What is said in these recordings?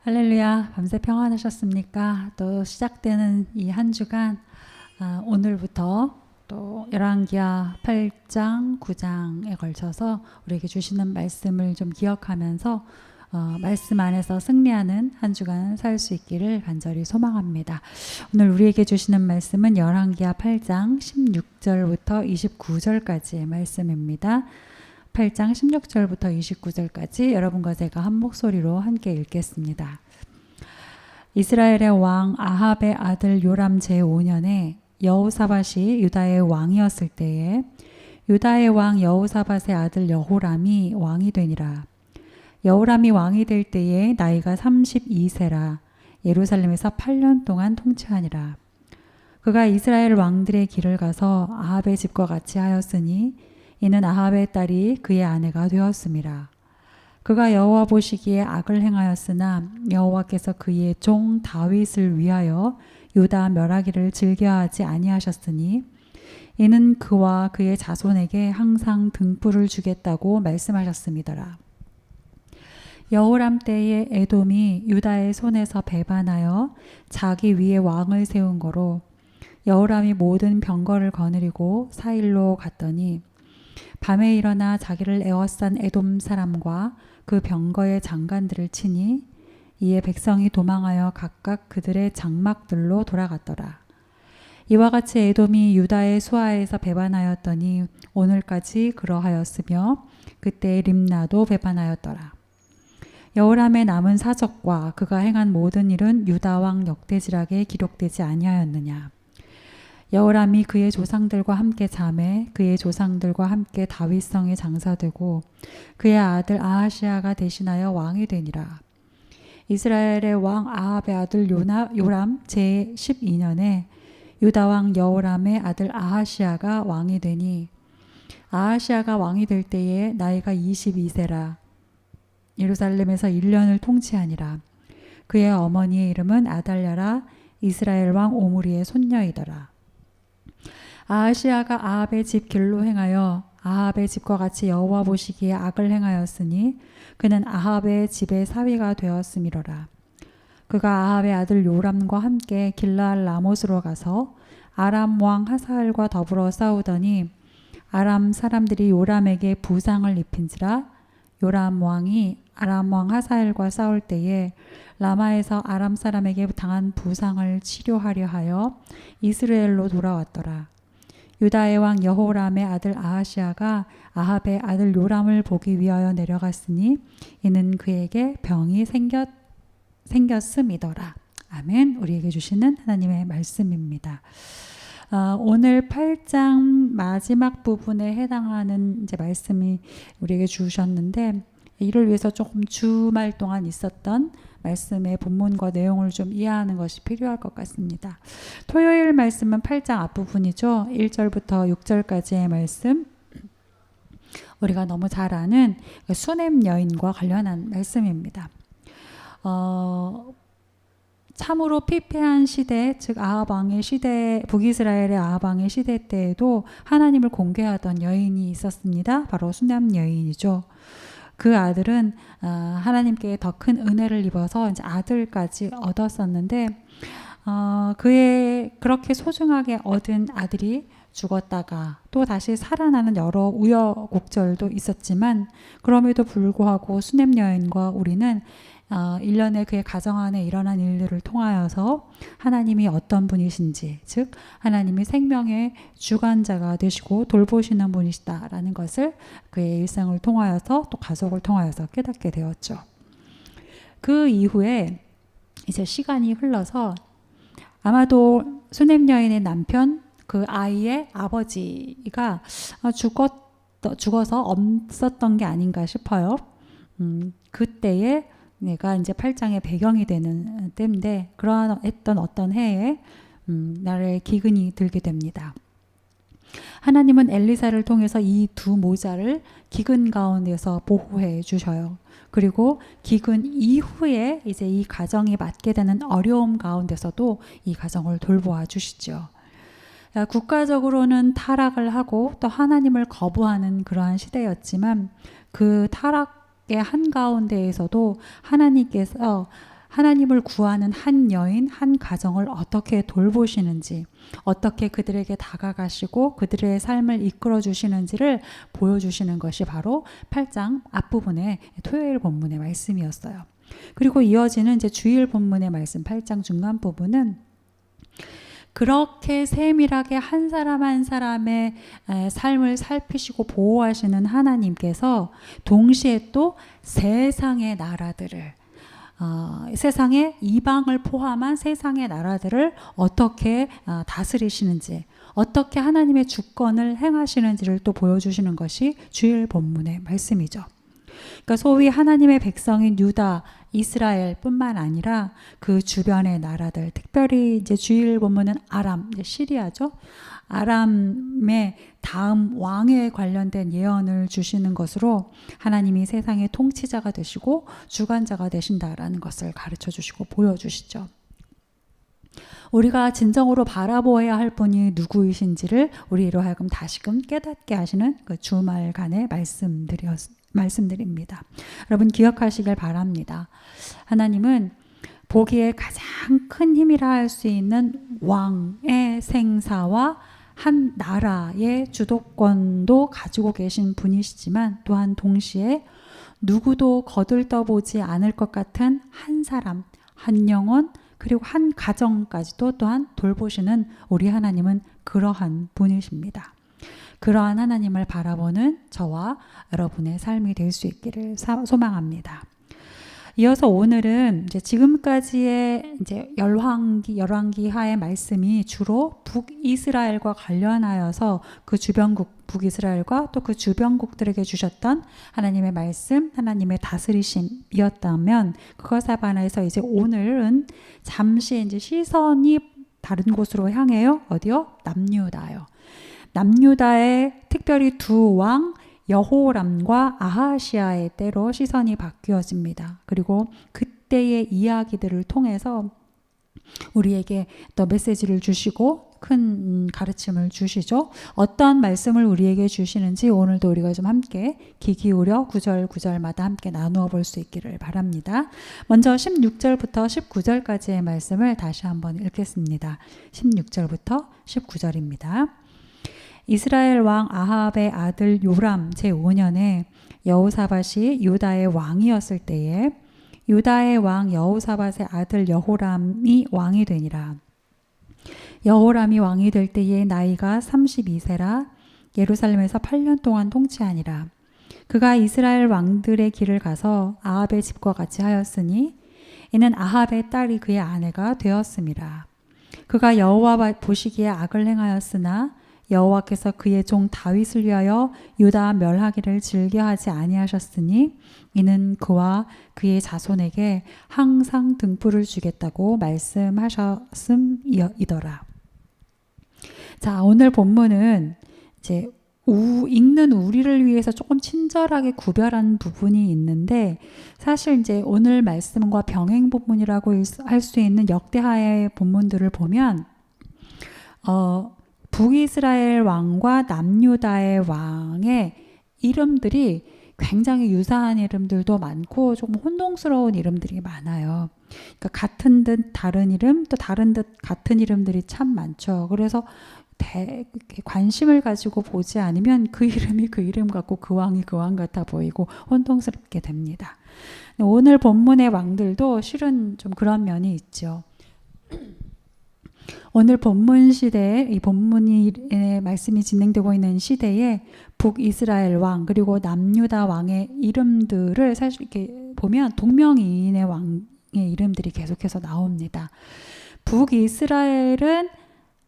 할렐루야, 밤새 평안하셨습니까? 또 시작되는 이 한 주간, 오늘부터 또 열왕기하 8장, 9장에 걸쳐서 우리에게 주시는 말씀을 좀 기억하면서 말씀 안에서 승리하는 한 주간 살 수 있기를 간절히 소망합니다. 오늘 우리에게 주시는 말씀은 열왕기하 8장 16절부터 29절까지의 말씀입니다. 8장 16절부터 29절까지 여러분과 제가 한 목소리로 함께 읽겠습니다. 이스라엘의 왕 아합의 아들 요람 제5년에 여호사밧이 유다의 왕이었을 때에 유다의 왕 여호사밧의 아들 여호람이 왕이 되니라. 여호람이 왕이 될 때에 나이가 32세라 예루살렘에서 8년 동안 통치하니라. 그가 이스라엘 왕들의 길을 가서 아합의 집과 같이 하였으니 이는 아합의 딸이 그의 아내가 되었음이라. 그가 여호와 보시기에 악을 행하였으나 여호와께서 그의 종 다윗을 위하여 유다 멸하기를 즐겨하지 아니하셨으니 이는 그와 그의 자손에게 항상 등불을 주겠다고 말씀하셨음이더라. 여호람 때에 에돔이 유다의 손에서 배반하여 자기 위에 왕을 세운 거로 여호람이 모든 병거를 거느리고 사일로 갔더니 밤에 일어나 자기를 에워싼 에돔 사람과 그 병거의 장관들을 치니 이에 백성이 도망하여 각각 그들의 장막들로 돌아갔더라. 이와 같이 에돔이 유다의 수하에서 배반하였더니 오늘까지 그러하였으며 그때 림나도 배반하였더라. 여호람의 남은 사적과 그가 행한 모든 일은 유다 왕 역대지락에 기록되지 아니하였느냐. 여호람이 그의 조상들과 함께 잠에 그의 조상들과 함께 다윗성에 장사되고 그의 아들 아하시아가 대신하여 왕이 되니라. 이스라엘의 왕 아합의 아들 요람 제12년에 유다 왕 여호람의 아들 아하시아가 왕이 되니 아하시아가 왕이 될 때에 나이가 22세라 예루살렘에서 1년을 통치하니라. 그의 어머니의 이름은 아달랴라 이스라엘 왕 오므리의 손녀이더라. 아하시아가 아합의 집 길로 행하여 아합의 집과 같이 여호와 보시기에 악을 행하였으니 그는 아합의 집의 사위가 되었음이로라. 그가 아합의 아들 요람과 함께 길르앗 라못으로 가서 아람 왕 하사엘과 더불어 싸우더니 아람 사람들이 요람에게 부상을 입힌지라. 요람 왕이 아람 왕 하사엘과 싸울 때에 라마에서 아람 사람에게 당한 부상을 치료하려 하여 이스라엘로 돌아왔더라. 유다의 왕 여호람의 아들 아하시아가 아합의 아들 요람을 보기 위하여 내려갔으니 이는 그에게 병이 생겼음이더라. 아멘. 우리에게 주시는 하나님의 말씀입니다. 오늘 8장 마지막 부분에 해당하는 이제 말씀이 우리에게 주셨는데 이를 위해서 조금 주말 동안 있었던 말씀의 본문과 내용을 좀 이해하는 것이 필요할 것 같습니다. 토요일 말씀은 8장 앞부분이죠. 1절부터 6절까지의 말씀. 우리가 너무 잘 아는 수넴 여인과 관련한 말씀입니다. 참으로 피폐한 시대, 즉 아합 왕의 시대, 북이스라엘의 아합 왕의 시대 때에도 하나님을 공개하던 여인이 있었습니다. 바로 수넴 여인이죠. 그 아들은 하나님께 더 큰 은혜를 입어서 이제 아들까지 얻었었는데 그의 그렇게 소중하게 얻은 아들이 죽었다가 또 다시 살아나는 여러 우여곡절도 있었지만 그럼에도 불구하고 수넴 여인과 우리는 1년에 그의 가정 안에 일어난 일들을 통하여서 하나님이 어떤 분이신지, 즉 하나님이 생명의 주관자가 되시고 돌보시는 분이시다라는 것을 그의 일생을 통하여서 또 가족을 통하여서 깨닫게 되었죠. 그 이후에 이제 시간이 흘러서 아마도 수넴 여인의 남편, 그 아이의 아버지가 죽어서 없었던 게 아닌가 싶어요. 그때에 내가 이제 8장의 배경이 되는 때인데 그러했던 어떤 해에 나라에 기근이 들게 됩니다. 하나님은 엘리사를 통해서 이 두 모자를 기근 가운데서 보호해 주셔요. 그리고 기근 이후에 이제 이 가정이 맞게 되는 어려움 가운데서도 이 가정을 돌보아 주시죠. 국가적으로는 타락을 하고 또 하나님을 거부하는 그러한 시대였지만 그 타락의 한가운데에서도 하나님께서 하나님을 구하는 한 여인, 한 가정을 어떻게 돌보시는지, 어떻게 그들에게 다가가시고 그들의 삶을 이끌어 주시는지를 보여주시는 것이 바로 8장 앞부분의 토요일 본문의 말씀이었어요. 그리고 이어지는 이제 주일 본문의 말씀 8장 중간 부분은 그렇게 세밀하게 한 사람 한 사람의 삶을 살피시고 보호하시는 하나님께서 동시에 또 세상의 나라들을 세상의 이방을 포함한 세상의 나라들을 어떻게 다스리시는지, 어떻게 하나님의 주권을 행하시는지를 또 보여주시는 것이 주일 본문의 말씀이죠. 그러니까 소위 하나님의 백성인 유다, 이스라엘뿐만 아니라 그 주변의 나라들, 특별히 이제 주일 본문은 아람, 시리아죠. 아람의 다음 왕에 관련된 예언을 주시는 것으로 하나님이 세상의 통치자가 되시고 주관자가 되신다라는 것을 가르쳐 주시고 보여주시죠. 우리가 진정으로 바라보아야 할 분이 누구이신지를 우리로 하여금 다시금 깨닫게 하시는 그 주말간의 말씀드립니다. 여러분 기억하시길 바랍니다. 하나님은 보기에 가장 큰 힘이라 할 수 있는 왕의 생사와 한 나라의 주도권도 가지고 계신 분이시지만 또한 동시에 누구도 거들떠보지 않을 것 같은 한 사람, 한 영혼, 그리고 한 가정까지도 또한 돌보시는 우리 하나님은 그러한 분이십니다. 그러한 하나님을 바라보는 저와 여러분의 삶이 될 수 있기를 소망합니다. 이어서 오늘은 이제 지금까지의 이제 열왕기 하의 말씀이 주로 북이스라엘과 관련하여서 그 주변국 북이스라엘과 또 그 주변국들에게 주셨던 하나님의 말씀, 하나님의 다스리심이었다면 그것에 반해서 이제 오늘은 잠시 이제 시선이 다른 곳으로 향해요. 어디요? 남유다요. 남유다의 특별히 두 왕 여호람과 아하시아의 때로 시선이 바뀌어집니다. 그리고 그때의 이야기들을 통해서 우리에게 또 메시지를 주시고 큰 가르침을 주시죠. 어떤 말씀을 우리에게 주시는지 오늘도 우리가 좀 함께 귀 기울여 구절마다 함께 나누어 볼 수 있기를 바랍니다. 먼저 16절부터 19절까지의 말씀을 다시 한번 읽겠습니다. 16절부터 19절입니다. 이스라엘 왕 아합의 아들 요람 제5년에 여호사밧이 유다의 왕이었을 때에 유다의 왕 여호사밧의 아들 여호람이 왕이 되니라. 여호람이 왕이 될 때에 나이가 32세라 예루살렘에서 8년 동안 통치하니라. 그가 이스라엘 왕들의 길을 가서 아합의 집과 같이 하였으니 이는 아합의 딸이 그의 아내가 되었음이라. 그가 여호와 보시기에 악을 행하였으나 여호와께서 그의 종 다윗을 위하여 유다 멸하기를 즐겨하지 아니하셨으니 이는 그와 그의 자손에게 항상 등불을 주겠다고 말씀하셨음이더라. 자, 오늘 본문은 이제 읽는 우리를 위해서 조금 친절하게 구별한 부분이 있는데 사실 이제 오늘 말씀과 병행 본문이라고 할 수 있는 역대하의 본문들을 보면 북이스라엘 왕과 남유다의 왕의 이름들이 굉장히 유사한 이름들도 많고 조금 혼동스러운 이름들이 많아요. 그러니까 같은 듯 다른 이름, 또 다른 듯 같은 이름들이 참 많죠. 그래서 관심을 가지고 보지 않으면 그 이름이 그 이름 같고 그 왕이 그 왕 같아 보이고 혼동스럽게 됩니다. 오늘 본문의 왕들도 실은 좀 그런 면이 있죠. 오늘 본문 시대에 이 본문의 말씀이 진행되고 있는 시대에 북이스라엘 왕 그리고 남유다 왕의 이름들을 사실 이렇게 보면 동명이인의 왕의 이름들이 계속해서 나옵니다. 북이스라엘은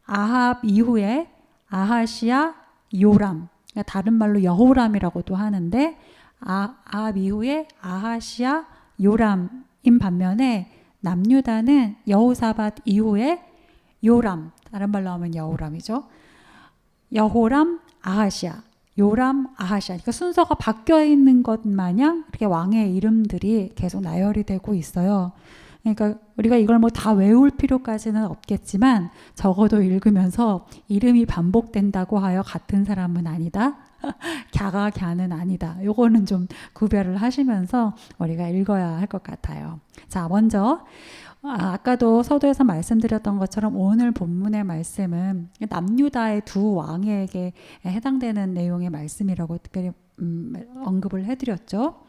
아합 이후에 아하시아, 요람, 그러니까 다른 말로 여호람이라고도 하는데 아합 이후에 아하시아, 요람인 반면에 남유다는 여호사밧 이후에 요람, 다른 말로 하면 여호람이죠. 여호람, 아하시아, 요람, 아하시아. 그러니까 순서가 바뀌어 있는 것 마냥 이렇게 왕의 이름들이 계속 나열이 되고 있어요. 그러니까 우리가 이걸 뭐 다 외울 필요까지는 없겠지만 적어도 읽으면서 이름이 반복된다고 하여 같은 사람은 아니다 갸가 갸는 아니다. 요거는 좀 구별을 하시면서 우리가 읽어야 할 것 같아요. 자, 먼저 아까도 서두에서 말씀드렸던 것처럼 오늘 본문의 말씀은 남유다의 두 왕에게 해당되는 내용의 말씀이라고 특별히 언급을 해드렸죠.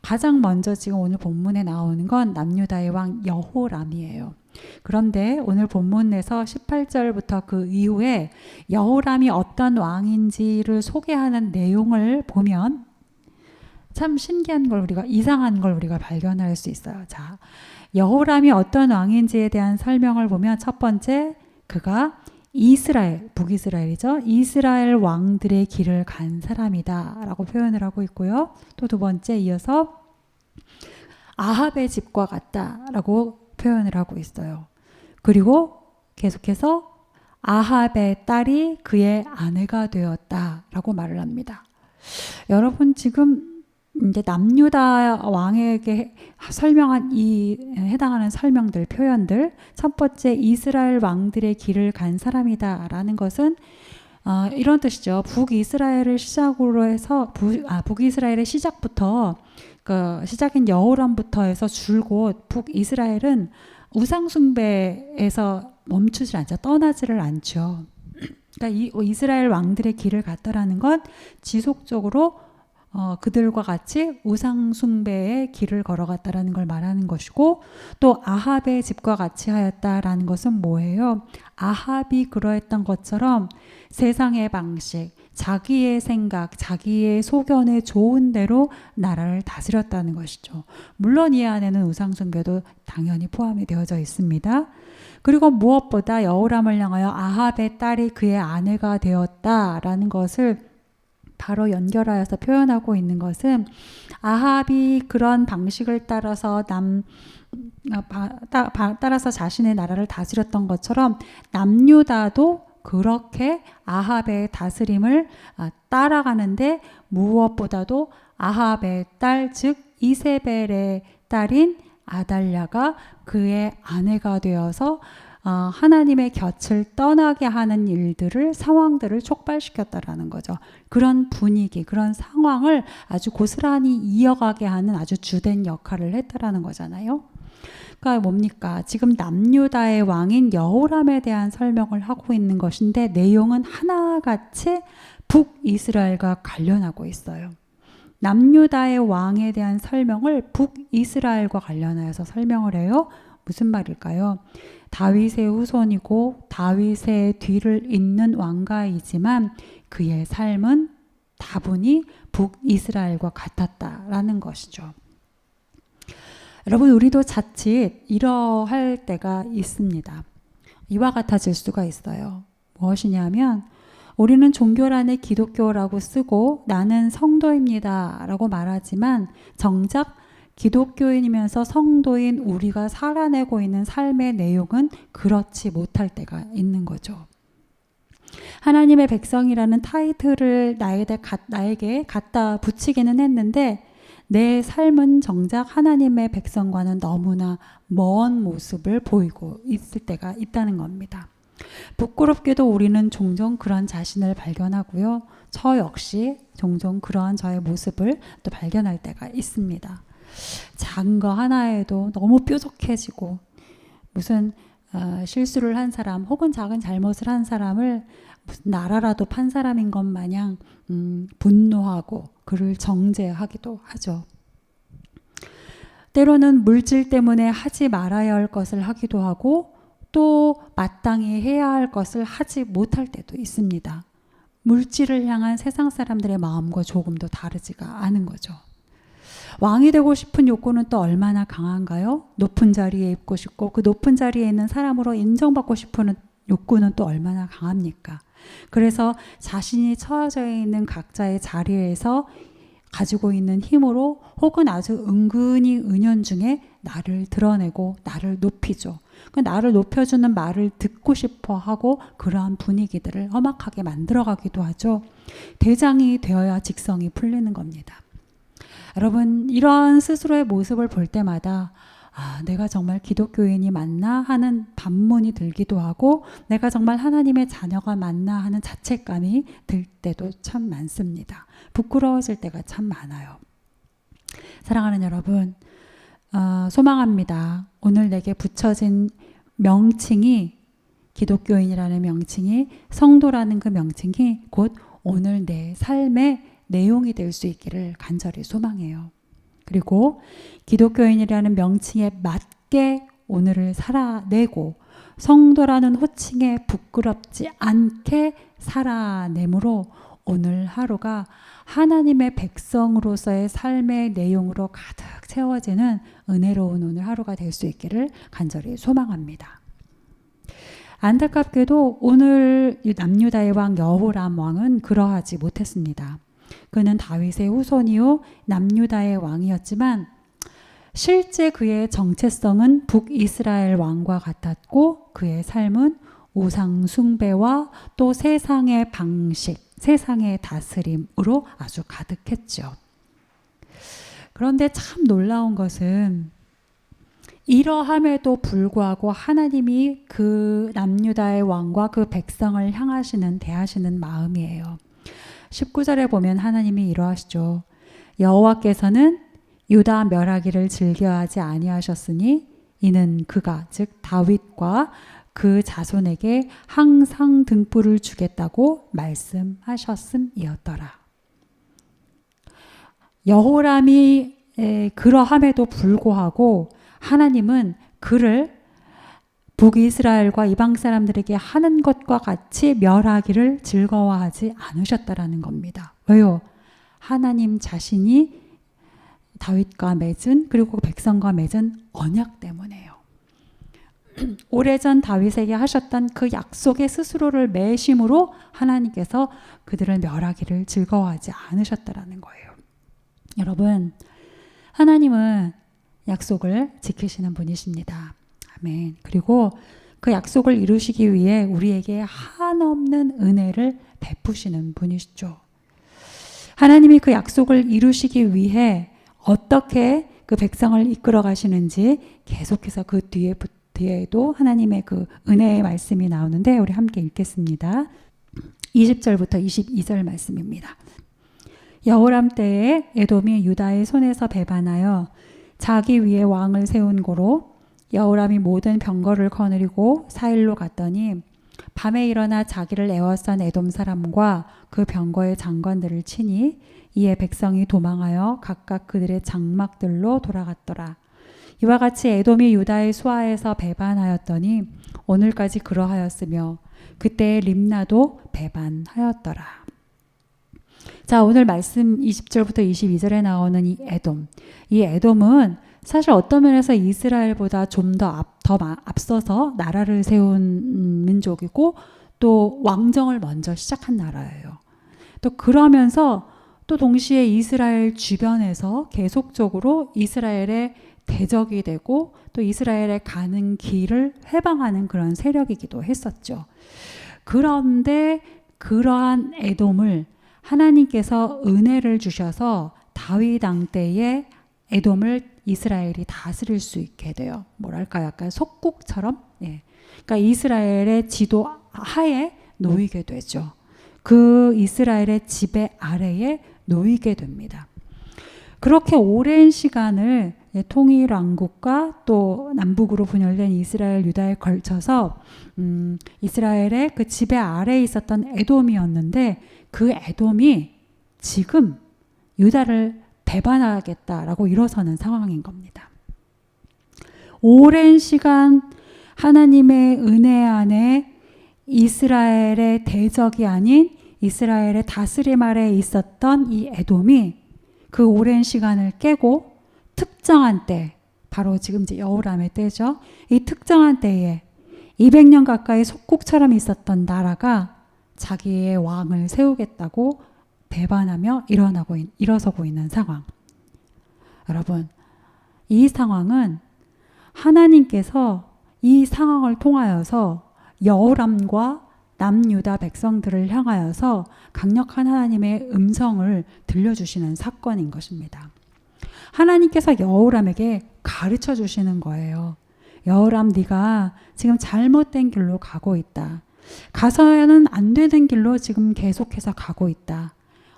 가장 먼저 지금 오늘 본문에 나오는 건 남유다의 왕 여호람이에요. 그런데 오늘 본문에서 18절부터 그 이후에 여호람이 어떤 왕인지를 소개하는 내용을 보면 참 신기한 걸 이상한 걸 우리가 발견할 수 있어요. 자, 여호람이 어떤 왕인지에 대한 설명을 보면 첫 번째, 그가 북이스라엘이죠. 이스라엘 왕들의 길을 간 사람이다 라고 표현을 하고 있고요. 또 두 번째 이어서 아합의 집과 같다 라고 표현을 하고 있어요. 그리고 계속해서 아합의 딸이 그의 아내가 되었다 라고 말을 합니다. 여러분 지금 이제 남유다 왕에게 설명한 해당하는 설명들, 표현들, 첫 번째 이스라엘 왕들의 길을 간 사람이다 라는 것은 이런 뜻이죠. 북이스라엘을 시작으로 해서 북이스라엘의 시작부터 시작인 여호람부터 해서 줄곧 북이스라엘은 우상숭배에서 멈추질 않죠. 떠나지를 않죠. 그러니까 이 이스라엘 왕들의 길을 갔다라는 건 지속적으로 그들과 같이 우상숭배의 길을 걸어갔다라는 걸 말하는 것이고, 또 아합의 집과 같이 하였다라는 것은 뭐예요? 아합이 그러했던 것처럼 세상의 방식, 자기의 생각, 자기의 소견에 좋은 대로 나라를 다스렸다는 것이죠. 물론 이 안에는 우상숭배도 당연히 포함이 되어져 있습니다. 그리고 무엇보다 여호람을 향하여 아합의 딸이 그의 아내가 되었다라는 것을 바로 연결하여서 표현하고 있는 것은 아합이 그런 방식을 따라서 따라서 자신의 나라를 다스렸던 것처럼 남유다도 그렇게 아합의 다스림을 따라가는데, 무엇보다도 아합의 딸, 즉 이세벨의 딸인 아달랴가 그의 아내가 되어서 하나님의 곁을 떠나게 하는 상황들을 촉발시켰다라는 거죠. 그런 분위기, 그런 상황을 아주 고스란히 이어가게 하는 아주 주된 역할을 했다라는 거잖아요. 그러니까 뭡니까? 지금 남유다의 왕인 여호람에 대한 설명을 하고 있는 것인데, 내용은 하나같이 북이스라엘과 관련하고 있어요. 남유다의 왕에 대한 설명을 북이스라엘과 관련하여서 설명을 해요. 무슨 말일까요? 다윗의 후손이고 다윗의 뒤를 잇는 왕가이지만 그의 삶은 다분히 북이스라엘과 같았다라는 것이죠. 여러분, 우리도 자칫 이러할 때가 있습니다. 이와 같아질 수가 있어요. 무엇이냐면, 우리는 종교란에 기독교라고 쓰고 나는 성도입니다 라고 말하지만 정작 기독교인이면서 성도인 우리가 살아내고 있는 삶의 내용은 그렇지 못할 때가 있는 거죠. 하나님의 백성이라는 타이틀을 나에게 갖다 붙이기는 했는데, 내 삶은 정작 하나님의 백성과는 너무나 먼 모습을 보이고 있을 때가 있다는 겁니다. 부끄럽게도 우리는 종종 그런 자신을 발견하고요. 저 역시 종종 그러한 저의 모습을 또 발견할 때가 있습니다. 작은 거 하나에도 너무 뾰족해지고, 무슨 실수를 한 사람 혹은 작은 잘못을 한 사람을 무슨 나라라도 판 사람인 것 마냥 분노하고 그를 정죄하기도 하죠. 때로는 물질 때문에 하지 말아야 할 것을 하기도 하고, 또 마땅히 해야 할 것을 하지 못할 때도 있습니다. 물질을 향한 세상 사람들의 마음과 조금도 다르지가 않은 거죠. 왕이 되고 싶은 욕구는 또 얼마나 강한가요? 높은 자리에 있고 싶고 그 높은 자리에 있는 사람으로 인정받고 싶은 욕구는 또 얼마나 강합니까? 그래서 자신이 처해져 있는 각자의 자리에서 가지고 있는 힘으로 혹은 아주 은근히 은연중에 나를 드러내고 나를 높이죠. 나를 높여주는 말을 듣고 싶어 하고 그러한 분위기들을 험악하게 만들어가기도 하죠. 대장이 되어야 직성이 풀리는 겁니다. 여러분, 이런 스스로의 모습을 볼 때마다 내가 정말 기독교인이 맞나 하는 반문이 들기도 하고 내가 정말 하나님의 자녀가 맞나 하는 자책감이 들 때도 참 많습니다. 부끄러워질 때가 참 많아요. 사랑하는 여러분, 소망합니다. 오늘 내게 붙여진 명칭이 기독교인이라는 명칭이 성도라는 그 명칭이 곧 오늘 내 삶의 내용이 될 수 있기를 간절히 소망해요. 그리고 기독교인이라는 명칭에 맞게 오늘을 살아내고 성도라는 호칭에 부끄럽지 않게 살아내므로 오늘 하루가 하나님의 백성으로서의 삶의 내용으로 가득 채워지는 은혜로운 오늘 하루가 될 수 있기를 간절히 소망합니다. 안타깝게도 오늘 남유다의 왕 여호람 왕은 그러하지 못했습니다. 그는 다윗의 후손이요 남유다의 왕이었지만 실제 그의 정체성은 북이스라엘 왕과 같았고 그의 삶은 우상 숭배와 또 세상의 방식, 세상의 다스림으로 아주 가득했죠. 그런데 참 놀라운 것은 이러함에도 불구하고 하나님이 그 남유다의 왕과 그 백성을 향하시는 대하시는 마음이에요. 19절에 보면 하나님이 이러하시죠. 여호와께서는 유다 멸하기를 즐겨하지 아니하셨으니 이는 그가 즉 다윗과 그 자손에게 항상 등불을 주겠다고 말씀하셨음이었더라. 여호람이 그러함에도 불구하고 하나님은 그를 북이스라엘과 이방 사람들에게 하는 것과 같이 멸하기를 즐거워하지 않으셨다라는 겁니다. 왜요? 하나님 자신이 다윗과 맺은 그리고 백성과 맺은 언약 때문에요. 오래전 다윗에게 하셨던 그 약속의 스스로를 매심으로 하나님께서 그들을 멸하기를 즐거워하지 않으셨다라는 거예요. 여러분, 하나님은 약속을 지키시는 분이십니다. 아멘. 그리고 그 약속을 이루시기 위해 우리에게 한없는 은혜를 베푸시는 분이시죠. 하나님이 그 약속을 이루시기 위해 어떻게 그 백성을 이끌어 가시는지 계속해서 그 뒤에도 하나님의 그 은혜의 말씀이 나오는데 우리 함께 읽겠습니다. 20절부터 22절 말씀입니다. 여호람 때에 에돔이 유다의 손에서 배반하여 자기 위에 왕을 세운 고로 여호람이 모든 병거를 거느리고 사일로 갔더니 밤에 일어나 자기를 애워싼 에돔 사람과 그 병거의 장관들을 치니 이에 백성이 도망하여 각각 그들의 장막들로 돌아갔더라. 이와 같이 에돔이 유다의 수하에서 배반하였더니 오늘까지 그러하였으며 그때의 림나도 배반하였더라. 자, 오늘 말씀 20절부터 22절에 나오는 이 에돔. 이 에돔은 사실 어떤 면에서 이스라엘보다 좀 더 앞서서 나라를 세운 민족이고 또 왕정을 먼저 시작한 나라예요. 또 그러면서 또 동시에 이스라엘 주변에서 계속적으로 이스라엘의 대적이 되고 또 이스라엘에 가는 길을 해방하는 그런 세력이기도 했었죠. 그런데 그러한 에돔을 하나님께서 은혜를 주셔서 다윗 왕 때에 에돔을 이스라엘이 다스릴 수 있게 돼요. 뭐랄까 약간 속국처럼. 예. 그러니까 이스라엘의 지도 하에 놓이게 되죠. 그 이스라엘의 지배 아래에 놓이게 됩니다. 그렇게 오랜 시간을 통일 왕국과 또 남북으로 분열된 이스라엘 유다에 걸쳐서 이스라엘의 그 지배 아래에 있었던 에돔이었는데 그 에돔이 지금 유다를 배반하겠다라고 일어서는 상황인 겁니다. 오랜 시간 하나님의 은혜 안에 이스라엘의 대적이 아닌 이스라엘의 다스림 아래에 있었던 이 에돔이 그 오랜 시간을 깨고 특정한 때, 바로 지금 이제 여호람의 때죠. 이 특정한 때에 200년 가까이 속국처럼 있었던 나라가 자기의 왕을 세우겠다고 배반하며 일어서고 있는 상황. 여러분, 이 상황은 하나님께서 이 상황을 통하여서 여호람과 남유다 백성들을 향하여서 강력한 하나님의 음성을 들려주시는 사건인 것입니다. 하나님께서 여호람에게 가르쳐 주시는 거예요. 여호람, 네가 지금 잘못된 길로 가고 있다. 가서는 안 되는 길로 지금 계속해서 가고 있다.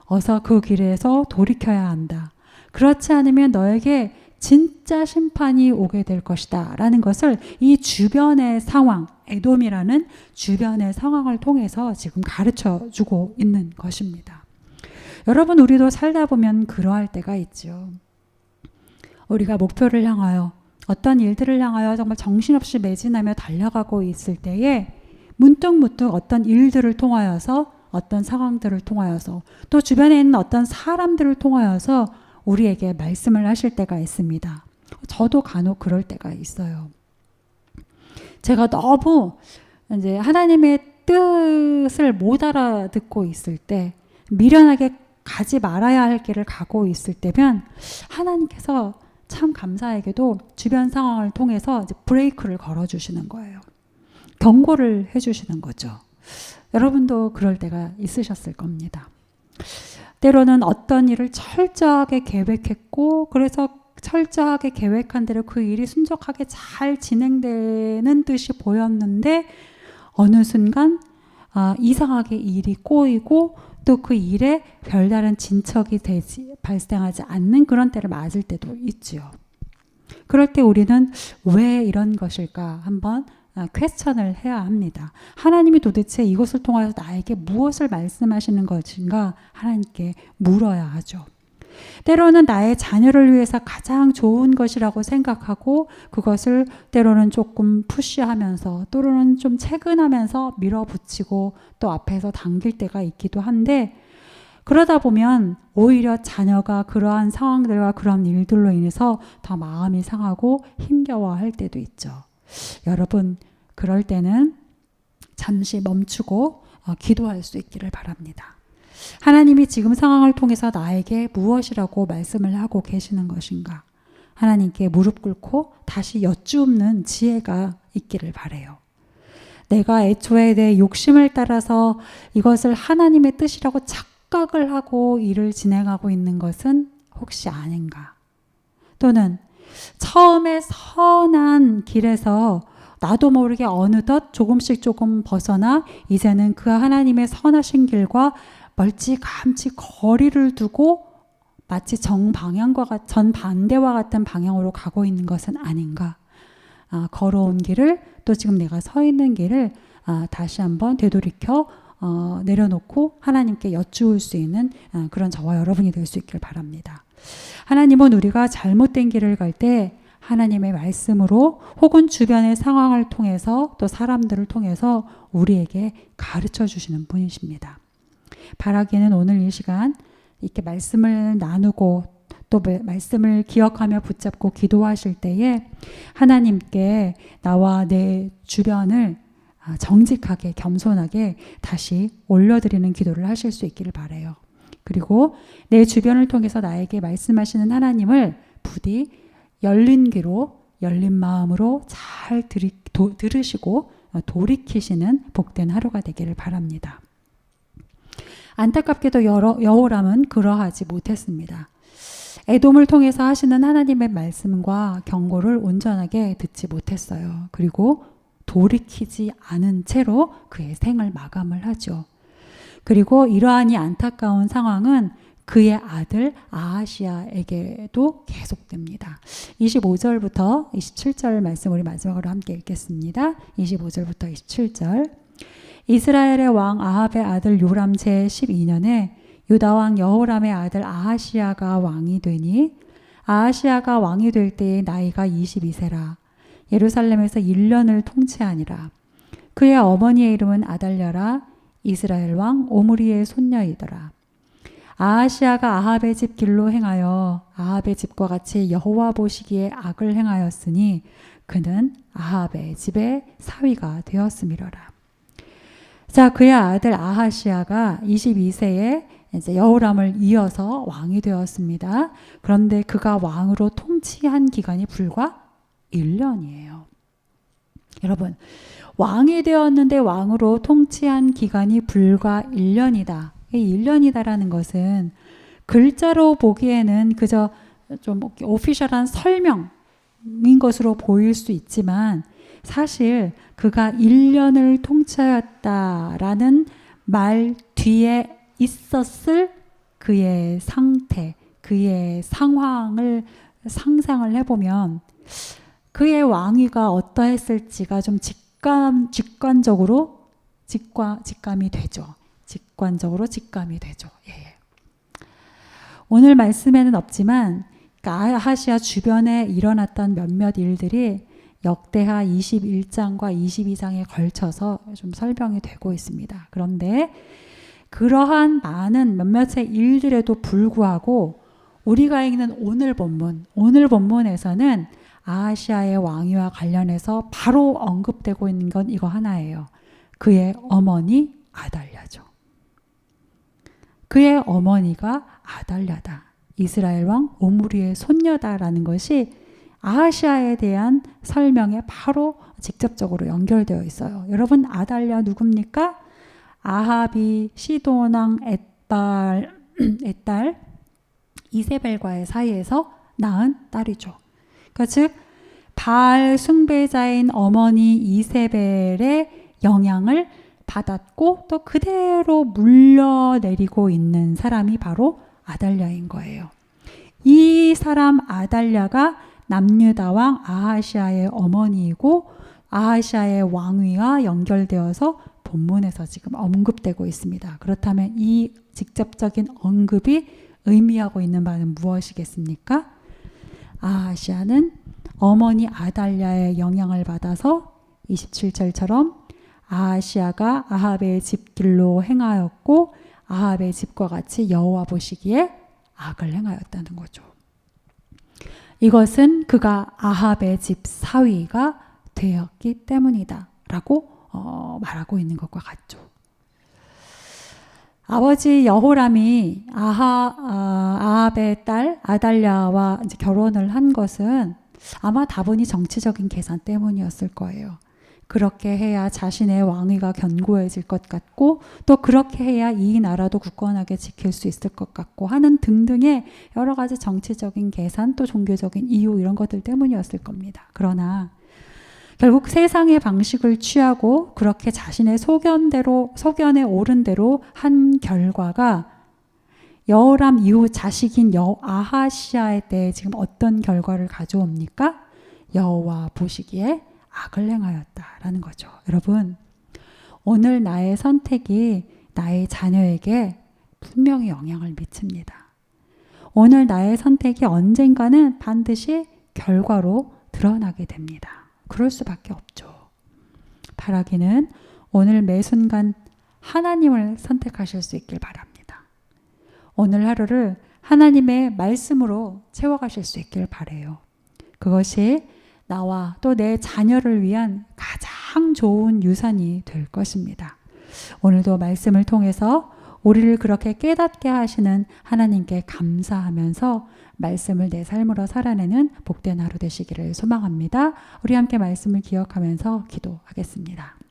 어서 그 길에서 돌이켜야 한다. 그렇지 않으면 너에게 진짜 심판이 오게 될 것이다 라는 것을 이 주변의 상황, 에돔이라는 주변의 상황을 통해서 지금 가르쳐 주고 있는 것입니다. 여러분, 우리도 살다 보면 그러할 때가 있죠. 우리가 목표를 향하여, 어떤 일들을 향하여 정말 정신없이 매진하며 달려가고 있을 때에 문득 어떤 일들을 통하여서, 어떤 상황들을 통하여서, 또 주변에 있는 어떤 사람들을 통하여서 우리에게 말씀을 하실 때가 있습니다. 저도 간혹 그럴 때가 있어요. 제가 너무 이제 하나님의 뜻을 못 알아듣고 있을 때, 미련하게 가지 말아야 할 길을 가고 있을 때면 하나님께서 참 감사하게도 주변 상황을 통해서 이제 브레이크를 걸어주시는 거예요. 경고를 해주시는 거죠. 여러분도 그럴 때가 있으셨을 겁니다. 때로는 어떤 일을 철저하게 계획했고, 그래서 철저하게 계획한 대로 그 일이 순적하게 잘 진행되는 듯이 보였는데 어느 순간 이상하게 일이 꼬이고 또 그 일에 별다른 진척이 발생하지 않는 그런 때를 맞을 때도 있지요. 그럴 때 우리는 왜 이런 것일까 한번 퀘스천을 해야 합니다. 하나님이 도대체 이것을 통해서 나에게 무엇을 말씀하시는 것인가 하나님께 물어야 하죠. 때로는 나의 자녀를 위해서 가장 좋은 것이라고 생각하고 그것을 때로는 조금 푸시하면서 또는 좀 채근하면서 밀어붙이고 또 앞에서 당길 때가 있기도 한데, 그러다 보면 오히려 자녀가 그러한 상황들과 그런 일들로 인해서 더 마음이 상하고 힘겨워할 때도 있죠. 여러분, 그럴 때는 잠시 멈추고 기도할 수 있기를 바랍니다. 하나님이 지금 상황을 통해서 나에게 무엇이라고 말씀을 하고 계시는 것인가? 하나님께 무릎 꿇고 다시 여쭙는 지혜가 있기를 바라요. 내가 애초에 내 욕심을 따라서 이것을 하나님의 뜻이라고 착각을 하고 일을 진행하고 있는 것은 혹시 아닌가? 또는 처음에 선한 길에서 나도 모르게 어느덧 조금 벗어나 이제는 그 하나님의 선하신 길과 멀찌감치 거리를 두고 마치 전반대와 같은 방향으로 가고 있는 것은 아닌가? 걸어온 길을, 또 지금 내가 서 있는 길을 다시 한번 되돌이켜 내려놓고 하나님께 여쭈을 수 있는 그런 저와 여러분이 될 수 있길 바랍니다. 하나님은 우리가 잘못된 길을 갈 때 하나님의 말씀으로 혹은 주변의 상황을 통해서 또 사람들을 통해서 우리에게 가르쳐 주시는 분이십니다. 바라기는 오늘 이 시간 이렇게 말씀을 나누고 또 말씀을 기억하며 붙잡고 기도하실 때에 하나님께 나와 내 주변을 정직하게 겸손하게 다시 올려드리는 기도를 하실 수 있기를 바라요. 그리고 내 주변을 통해서 나에게 말씀하시는 하나님을 부디 열린 귀로 열린 마음으로 잘 들으시고 돌이키시는 복된 하루가 되기를 바랍니다. 안타깝게도 여호람은 그러하지 못했습니다. 에돔을 통해서 하시는 하나님의 말씀과 경고를 온전하게 듣지 못했어요. 그리고 돌이키지 않은 채로 그의 생을 마감을 하죠. 그리고 이러한 이 안타까운 상황은 그의 아들 아하시아에게도 계속됩니다. 25절부터 27절 말씀 우리 마지막으로 함께 읽겠습니다. 25절부터 27절. 이스라엘의 왕 아합의 아들 요람 제12년에 유다 왕 여호람의 아들 아하시아가 왕이 되니 아하시아가 왕이 될 때의 나이가 22세라. 예루살렘에서 1년을 통치하니라. 그의 어머니의 이름은 아달랴라. 이스라엘 왕 오므리의 손녀이더라. 아하시아가 아합의 집 길로 행하여 아합의 집과 같이 여호와 보시기에 악을 행하였으니 그는 아합의 집의 사위가 되었음이로라. 자, 그의 아들 아하시아가 22세에 이제 여호람을 이어서 왕이 되었습니다. 그런데 그가 왕으로 통치한 기간이 불과 1년이에요. 여러분, 왕이 되었는데 왕으로 통치한 기간이 불과 1년이다. 이 1년이다라는 것은 글자로 보기에는 그저 좀 오피셜한 설명인 것으로 보일 수 있지만 사실 그가 1년을 통치하였다라는 말 뒤에 있었을 그의 상태, 그의 상황을 상상을 해보면 그의 왕위가 어떠했을지가 좀 직감이 되죠. 직감이 되죠. 예. 오늘 말씀에는 없지만 아하시아 주변에 일어났던 몇몇 일들이 역대하 21장과 22장에 걸쳐서 좀 설명이 되고 있습니다. 그런데 그러한 많은 몇몇의 일들에도 불구하고 우리가 읽는 오늘 본문에서는 아하시아의 왕위와 관련해서 바로 언급되고 있는 건 이거 하나예요. 그의 어머니 아달랴죠. 그의 어머니가 아달랴다. 이스라엘 왕 오므리의 손녀다라는 것이 아하시아에 대한 설명에 바로 직접적으로 연결되어 있어요. 여러분 아달랴 누굽니까? 아합이 시돈 왕 엣달 이세벨과의 사이에서 낳은 딸이죠. 그러니까 즉 바알 숭배자인 어머니 이세벨의 영향을 받았고 또 그대로 물려내리고 있는 사람이 바로 아달랴인 거예요. 이 사람 아달랴가 남유다 왕 아하시아의 어머니이고 아하시아의 왕위와 연결되어서 본문에서 지금 언급되고 있습니다. 그렇다면 이 직접적인 언급이 의미하고 있는 바는 무엇이겠습니까? 아하시아는 어머니 아달랴의 영향을 받아서 27절처럼 아하시아가 아합의 집길로 행하였고 아합의 집과 같이 여호와 보시기에 악을 행하였다는 거죠. 이것은 그가 아합의 집 사위가 되었기 때문이다 라고 말하고 있는 것과 같죠. 아버지 여호람이 아합의 딸 아달랴와 이제 결혼을 한 것은 아마 다분히 정치적인 계산 때문이었을 거예요. 그렇게 해야 자신의 왕위가 견고해질 것 같고 또 그렇게 해야 이 나라도 굳건하게 지킬 수 있을 것 같고 하는 등등의 여러 가지 정치적인 계산 또 종교적인 이유 이런 것들 때문이었을 겁니다. 그러나 결국 세상의 방식을 취하고 그렇게 자신의 소견에 오른 대로 한 결과가 여호람 이후 자식인 아하시아에 대해 지금 어떤 결과를 가져옵니까? 여호와 보시기에 악을 행하였다라는 거죠. 여러분, 오늘 나의 선택이 나의 자녀에게 분명히 영향을 미칩니다. 오늘 나의 선택이 언젠가는 반드시 결과로 드러나게 됩니다. 그럴 수밖에 없죠. 바라기는 오늘 매 순간 하나님을 선택하실 수 있길 바랍니다. 오늘 하루를 하나님의 말씀으로 채워가실 수 있길 바라요. 그것이 나와 또 내 자녀를 위한 가장 좋은 유산이 될 것입니다. 오늘도 말씀을 통해서 우리를 그렇게 깨닫게 하시는 하나님께 감사하면서 말씀을 내 삶으로 살아내는 복된 하루 되시기를 소망합니다. 우리 함께 말씀을 기억하면서 기도하겠습니다.